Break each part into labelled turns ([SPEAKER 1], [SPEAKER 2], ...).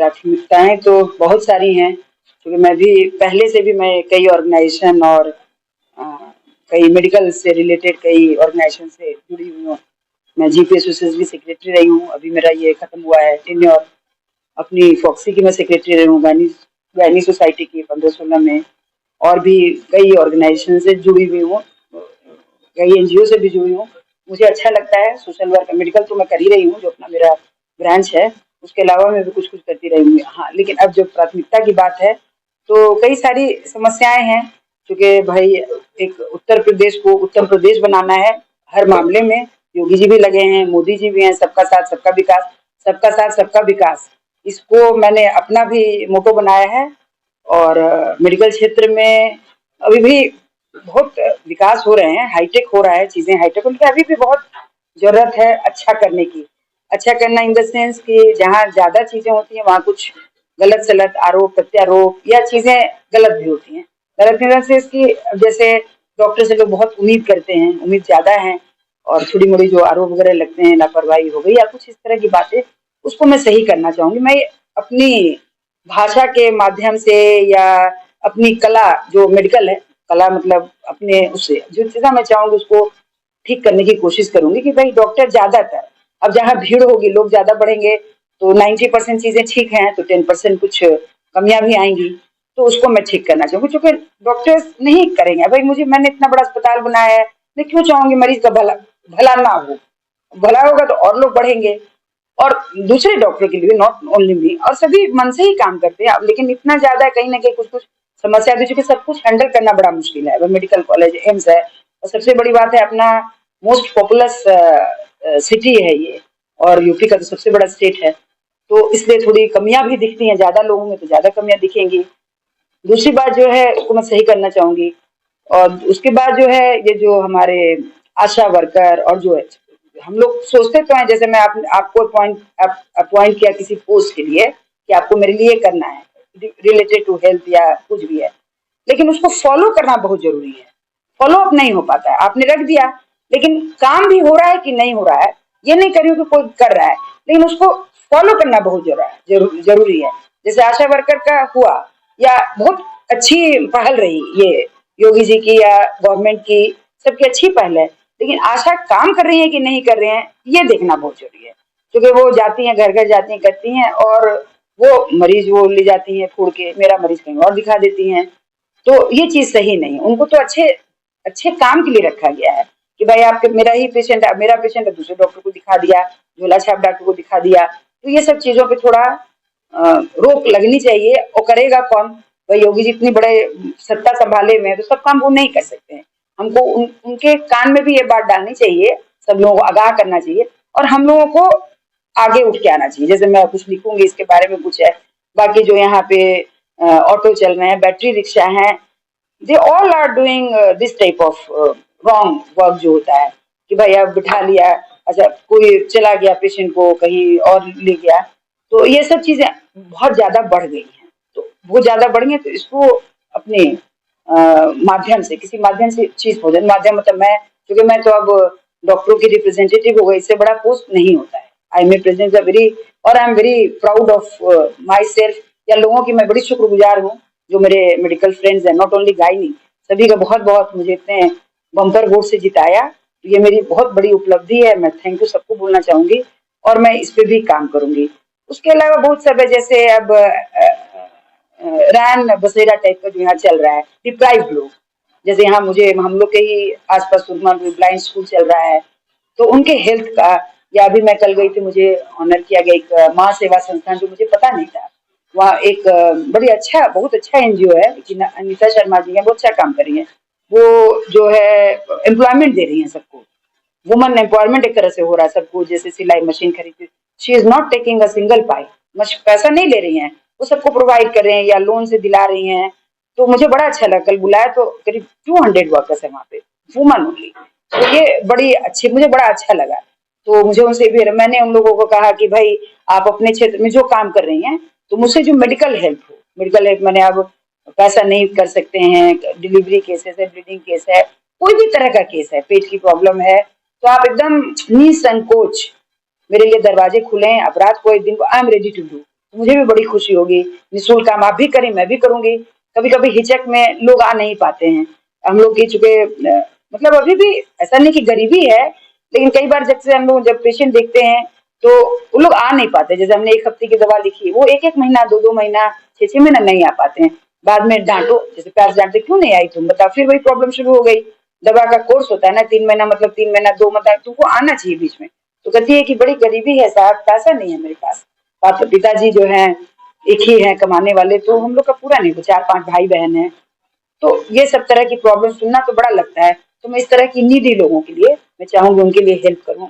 [SPEAKER 1] प्राथमिकताएं तो बहुत सारी हैं, क्योंकि मैं भी पहले से भी मैं कई ऑर्गेनाइजेशन और अ, कई मेडिकल से रिलेटेड कई ऑर्गेनाइजेशन से जुड़ी हुई हूँ। मैं जीपीएसयूएस भी सेक्रेटरी रही हूँ, अभी मेरा ये खत्म हुआ है टेन्योर। अपनी फॉक्सी की मैं सेक्रेटरी रही हूँ, गायनी सोसाइटी की 15-16 में। और भी कई ऑर्गेनाइजेशन से जुड़ी हुई हूँ, कई एनजीओ से भी जुड़ी हूँ। मुझे अच्छा लगता है सोशल वर्क, मेडिकल तो मैं कर ही रही हूँ, जो अपना मेरा ब्रांच है। उसके अलावा मैं भी कुछ कुछ करती रही हूँ। हाँ, लेकिन अब जब प्राथमिकता की बात है तो कई सारी समस्याएं हैं, क्योंकि भाई एक उत्तर प्रदेश को उत्तम प्रदेश बनाना है हर मामले में। योगी जी भी लगे हैं, मोदी जी भी हैं, सबका साथ सबका विकास, सबका साथ सबका विकास, इसको मैंने अपना भी मोटो बनाया है। और मेडिकल क्षेत्र में अभी भी बहुत विकास हो रहे हैं, हाईटेक हो रहा है, चीजें हाईटेक, उनकी अभी भी बहुत जरूरत है अच्छा करने की। अच्छा करना इन द सेंस कि जहाँ ज्यादा चीजें होती हैं वहाँ कुछ गलत सलत आरोप प्रत्यारोप या चीजें गलत भी होती हैं। गलत इन द सेंस कि जैसे डॉक्टर से लोग बहुत उम्मीद करते हैं, उम्मीद ज्यादा है, और थोड़ी मोड़ी जो आरोप वगैरह लगते हैं, लापरवाही हो गई या कुछ इस तरह की बातें, उसको मैं सही करना चाहूंगी। मैं अपनी भाषा के माध्यम से या अपनी कला जो मेडिकल है, कला मतलब अपने उससे जो चीज़ा मैं चाहूंगी उसको ठीक करने की कोशिश करूंगी कि भाई डॉक्टर ज्यादातर, अब जहाँ भीड़ होगी लोग ज्यादा बढ़ेंगे तो 90% चीजें ठीक हैं, तो 10% कुछ कमियां भी आएंगी, तो उसको मैं ठीक करना चाहूंगी। क्योंकि डॉक्टर्स नहीं करेंगे भाई, मुझे मैंने इतना बड़ा अस्पताल बनाया है, मैं क्यों चाहूंगी मरीज का भला भला ना हो। भला होगा तो और लोग बढ़ेंगे, और दूसरे डॉक्टर के लिए, नॉट ओनली मी, और सभी मन से ही काम करते हैं। अब लेकिन इतना ज्यादा कहीं ना कहीं कुछ कुछ समस्या भी, चूंकि सब कुछ हैंडल करना बड़ा मुश्किल है। मेडिकल कॉलेज एम्स है, और सबसे बड़ी बात है अपना मोस्ट पॉपुलस सिटी है ये, और यूपी का तो सबसे बड़ा स्टेट है, तो इसलिए थोड़ी कमियां भी दिखती हैं, ज्यादा लोगों में तो ज्यादा कमियां दिखेंगी। दूसरी बात जो है उसको मैं सही करना चाहूंगी। और उसके बाद जो है ये जो हमारे आशा वर्कर और जो है, हम लोग सोचते तो हैं, जैसे मैं आपको अपॉइंट किया किसी पोस्ट के लिए कि आपको मेरे लिए करना है रिलेटेड टू हेल्थ या कुछ भी है, लेकिन उसको फॉलो करना बहुत जरूरी है। फॉलो अप नहीं हो पाता है, आपने रख दिया लेकिन काम भी हो रहा है कि नहीं हो रहा है ये नहीं करियो कि कोई कर रहा है, लेकिन उसको फॉलो करना बहुत जरूरी है। जैसे आशा वर्कर का हुआ, या बहुत अच्छी पहल रही ये योगी जी की या गवर्नमेंट की, सबकी अच्छी पहल है, लेकिन आशा काम कर रही है कि नहीं कर रहे हैं ये देखना बहुत जरूरी है। क्योंकि वो जाती हैं, घर घर जाती हैं, करती हैं, और वो मरीज वो ले जाती हैं छोड़ के, मेरा मरीज कहीं और दिखा देती हैं, तो ये चीज सही नहीं। उनको तो अच्छे अच्छे काम के लिए रखा गया है कि भाई आपके मेरा ही पेशेंट है, मेरा पेशेंट है, दूसरे डॉक्टर को दिखा दिया, झोला छाप डॉक्टर को दिखा दिया, तो ये सब चीजों पे थोड़ा रोक लगनी चाहिए। और करेगा कौन? भाई योगी जी इतनी बड़े सत्ता संभाले हुए हैं, तो सब काम वो नहीं कर सकते हैं। हमको उनके कान में भी ये बात डालनी चाहिए, सब लोगों को आगाह करना चाहिए, और हम लोगों को आगे उठ के आना चाहिए। जैसे मैं कुछ लिखूंगी इसके बारे में कुछ है, बाकी जो यहाँ पे ऑटो चल रहे हैं, बैटरी रिक्शा हैं, they all are doing this type of wrong work जो होता है कि भाई अब बिठा लिया, अच्छा कोई चला गया पेशेंट को कहीं और ले गया, तो ये सब चीजें बहुत ज्यादा बढ़ गई हैं। तो वो ज्यादा बढ़ गई, तो इसको अपने माध्यम से, किसी माध्यम से चीज हो जाए, माध्यम मतलब मैं, क्योंकि मैं तो अब डॉक्टरों की रिप्रेजेंटेटिव हो गई, इससे बड़ा पोस्ट नहीं होता है। आई मे प्रेजेंट वेरी, और I am very proud of my self, या लोगों की मैं बड़ी शुक्रगुजार हूँ जो मेरे मेडिकल फ्रेंड्स हैं, नॉट ओनली गायनी, सभी का बहुत बहुत, मुझे इतने बम्पर वोट से जिताया, तो ये मेरी बहुत बड़ी उपलब्धि है। मैं थैंक यू सबको बोलना चाहूंगी, और मैं इस पे भी काम करूंगी। उसके अलावा बहुत सब है, जैसे अब रैन बसेरा टाइप का जो यहाँ चल रहा है, डिप्राइव लोग, जैसे यहाँ मुझे हम लोग के ही आसपास सुरमा ब्लाइंड स्कूल चल रहा है, तो उनके हेल्थ का, या अभी मैं कल गई थी, मुझे ऑनर किया गया एक माँ सेवा संस्थान, जो मुझे पता नहीं था, वहाँ एक बड़ी अच्छा, बहुत अच्छा एनजीओ है, अनीता शर्मा जी है, बहुत अच्छा काम कर रही है। वो जो है एम्प्लॉयमेंट दे रही है सबको, वुमन एम्पावरमेंट एक तरह से हो रहा है सबको, जैसे सिलाई मशीन खरीदती, she is not taking a single pie, पैसा नहीं ले रही हैं, वो सबको प्रोवाइड कर रहे हैं या लोन से दिला रही हैं। तो मुझे बड़ा अच्छा लगा, कल बुलाया तो करीब 200 वर्कर्स है वहाँ पे, वुमन ओनली, तो ये बड़ी अच्छी, मुझे बड़ा अच्छा लगा। तो मुझे उनसे भी, मैंने उन लोगों को कहा कि भाई आप अपने क्षेत्र में जो काम कर रही हैं, तो मुझसे जो मेडिकल हेल्प हो, मेडिकल हेल्प मैंने अब पैसा नहीं कर सकते हैं, डिलीवरी केसेस है, ब्लीडिंग केस है, कोई भी तरह का केस है, पेट की प्रॉब्लम है, तो आप एकदम निसंकोच, मेरे लिए दरवाजे खुले हैं, अब रात को एक दिन को I am ready to do. तो मुझे भी बड़ी खुशी होगी। निःशुल्क काम आप भी करें, मैं भी करूंगी। कभी कभी हिचक में लोग आ नहीं पाते हैं। हम लोग की चूंकि मतलब अभी भी ऐसा नहीं कि गरीबी है, लेकिन कई बार जैसे हम लोग जब पेशेंट देखते हैं तो वो लोग आ नहीं पाते। जैसे हमने 1 हफ्ते की दवा लिखी, वो 1-1 महीना, 2-2 महीना, 6-6 महीना नहीं आ पाते हैं। बाद में डांटो, जैसे प्यार से डांटते, क्यों नहीं आई तुम, बताओ, फिर वही प्रॉब्लम शुरू हो गई। दवा का कोर्स होता है ना 3 महीना, मतलब 3 महीना, 2 महीना, तुमको आना चाहिए बीच में। तो कहती है कि बड़ी गरीबी है साहब, पैसा नहीं है मेरे पास। पिताजी जो है एक ही है कमाने वाले, तो हम लोग का पूरा नहीं, तो 4-5 भाई बहन है। तो ये सब तरह की प्रॉब्लम सुनना तो बड़ा लगता है। तो मैं इस तरह की नीडी लोगों के लिए मैं चाहूंगी, उनके लिए हेल्प करूं,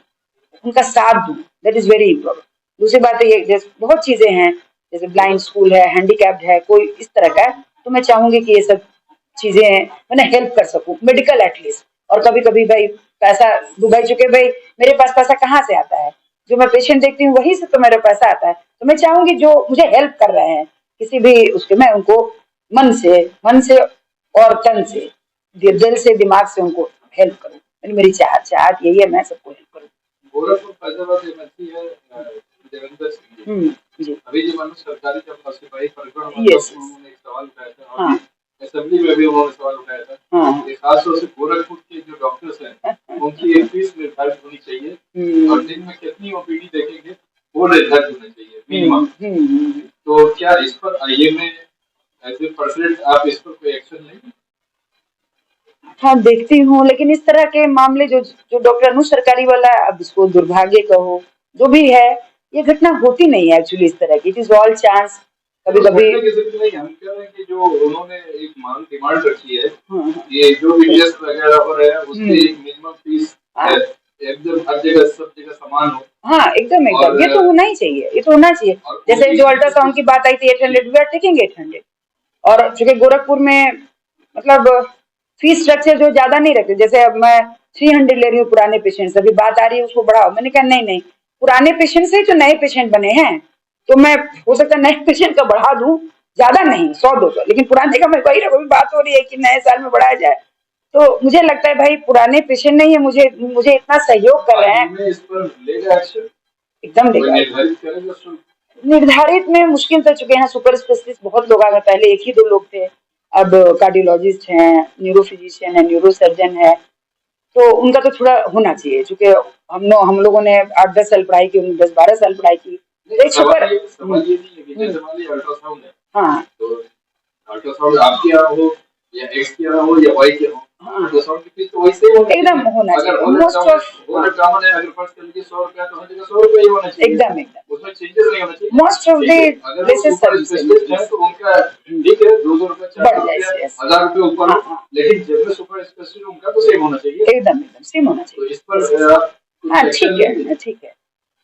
[SPEAKER 1] उनका साथ दूं। That is very important. दूसरी बात है ये, जैसे बहुत चीजें हैं, जैसे ब्लाइंड स्कूल है, हैंडीकैप्ड है, कोई इस तरह का है, तो मैं चाहूंगी कि ये सब चीजें मैंने हेल्प कर सकूं, मेडिकल एटलीस्ट। और कभी कभी भाई पैसा डूबाई चुके भाई, मेरे पास पैसा कहाँ से आता है, जो मैं पेशेंट देखती हूँ वहीं से तो मेरा पैसा आता है। तो मैं चाहूंगी जो मुझे हेल्प कर रहे हैं किसी भी उसके, मैं उनको मन से और तन से, दिल से, दिमाग से उनको हेल्प करूं। मेरी चाहत यही है, मैं सबको हेल्प करूं।
[SPEAKER 2] गोरखपुर फैजाबाद एमएलसी है देवेंद्र सिंह जी। अभी जो मानो सरकारी जब सिपाही प्रकरण हुआ था, उन्होंने एक सवाल उठाया था। हाँ। असेंबली में भी उन्होंने सवाल उठाया था। हाँ। खासतौर से गोरखपुर के जो डॉक्टर्स हैं उनकी एक फीस निर्धारित होनी चाहिए और दिन में कितनी ओपीडी देखेंगे वो निर्धारित होना चाहिए मिनिमम। तो क्या इस पर आईएमए ऐसे परसेंट आप इस पर कोई एक्शन लेंगे?
[SPEAKER 1] हाँ, देखती हूँ, लेकिन इस तरह के मामले जो जो डॉक्टर अनु सरकारी वाला, अब इसको दुर्भाग्य कहो जो भी है, ये घटना होती नहीं है एक्चुअली इस तरह की। It is all chance. कभी कभी
[SPEAKER 2] हम कह रहे हैं कि जो उन्होंने एक मांग डिमांड रखी है, ये जो भी टेस्ट वगैरह हो रहे हैं उसकी एक मिनिमम फीस एकदम हर जगह सब जगह समान हो।
[SPEAKER 1] हाँ, एकदम ये तो होना ही चाहिए, ये तो होना चाहिए। जैसे जो अल्ट्रासाउंड की बात आई थी 800, वी आर टेकिंग 800। और चूंकि गोरखपुर में मतलब फीस स्ट्रक्चर जो ज्यादा नहीं रखते, जैसे अब मैं 300 ले रही हूँ पुराने पेशेंट से, अभी बात आ रही है उसको बढ़ाओ। मैंने कहा नहीं नहीं, पुराने पेशेंट से जो नए पेशेंट बने हैं, तो मैं हो सकता है नए पेशेंट का बढ़ा दूं, ज्यादा नहीं, 100-200, लेकिन पुराने का मैं वही रखूँ। बात हो रही है कि नए साल में बढ़ाया जाए, तो मुझे लगता है भाई पुराने पेशेंट नहीं है, मुझे इतना सहयोग कर रहे हैं, एकदम निर्धारित में मुश्किल तो चुके हैं। सुपर स्पेशलिस्ट बहुत लोग आ गए, पहले 1 ही 2 लोग थे, अब कार्डियोलॉजिस्ट हैं, न्यूरोफिजिशियन है, न्यूरोसर्जन है, तो उनका तो थोड़ा होना चाहिए। चूंकि हम लोगों ने 8-10 साल पढ़ाई की, 10-12 साल पढ़ाई की। हाँ,
[SPEAKER 2] अल्ट्रासाउंड आपके यहाँ हो या एक्स के यहाँ हो या वाई के हो, अल्ट्रासाउंड की फीस तो वैसे ही
[SPEAKER 1] एकदम होना चाहिए। मोस्ट ऑफ
[SPEAKER 2] अगर फर्ज कर लीजिए 100 रुपया तो हर जगह 100 रुपया ही होना चाहिए।
[SPEAKER 1] एकदम
[SPEAKER 2] उसमें चेंजेस नहीं होना चाहिए।
[SPEAKER 1] Most of the places
[SPEAKER 2] specialist है तो उनका ठीक है 200 रुपया 400 रुपया 1000 रुपया ऊपर, लेकिन जब में सुपर स्पेशलिस्ट उनका तो सेम होना चाहिए।
[SPEAKER 1] एकदम सेम होना चाहिए।
[SPEAKER 2] तो इस पर
[SPEAKER 1] हाँ, ठीक है।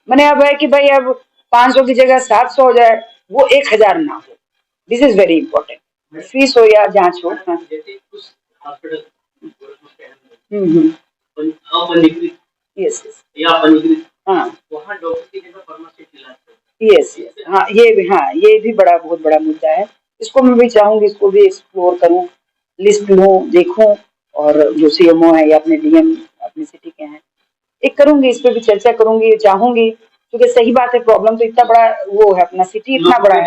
[SPEAKER 1] मैंने अब है कि भाई अब 500 की जगह 700 हो जाए, वो 1000 ना हो। This is very important. Fees हो या जांच हो। यस हाँ, ये भी बहुत बड़ा मुद्दा है। इसको मैं भी चाहूंगी, इसको भी एक्सप्लोर करूं, लिस्ट लूं, देखूं, और जो सीएमओ है या अपने डीएम अपने सिटी के हैं, एक करूंगी, इस पे भी चर्चा करूंगी, चाहूंगी, क्योंकि सही बात है, प्रॉब्लम तो इतना बड़ा वो है, अपना सिटी इतना बड़ा है।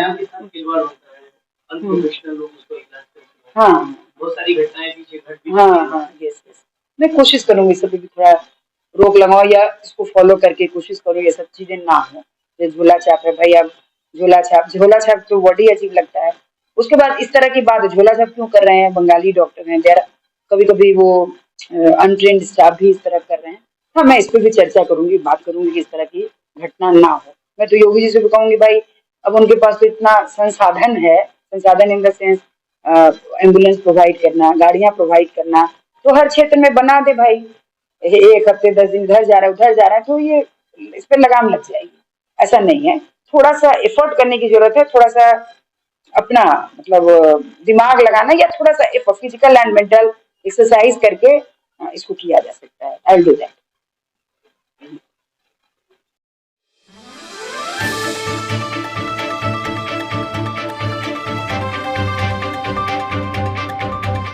[SPEAKER 1] हाँ, बहुत सारी घटनाएं पीछे घट। हाँ, यस मैं कोशिश करूंगी इस पे भी थोड़ा रोक लगाओ, या इसको फॉलो करके कोशिश करो ये सब चीजें ना हो। ये झोला छाप है भाई, अब झोला छाप तो बॉडी अजीब लगता है। उसके बाद इस तरह की बात, झोला छाप क्यों कर रहे हैं, बंगाली डॉक्टर हैं, कभी कभी वो अनट्रेंड स्टाफ भी इस तरह कर रहे हैं। हाँ, मैं इस पर भी चर्चा करूंगी, बात करूंगी कि इस तरह की घटना ना हो। मैं तो योगी जी से भी कहूंगी भाई, अब उनके पास तो इतना संसाधन है, संसाधन in the sense ambulance provide करना, गाड़ियां प्रोवाइड करना, तो हर क्षेत्र में बना दे भाई। 1 हफ्ते 10 दिन इधर जा रहा है उधर जा रहा है, तो ये इस पर लगाम लग जाएगी। ऐसा नहीं है, थोड़ा सा एफर्ट करने की जरूरत है, थोड़ा सा अपना मतलब दिमाग लगाना, या थोड़ा सा फिजिकल एंड मेंटल एक्सरसाइज करके इसको किया जा सकता है। I will do that.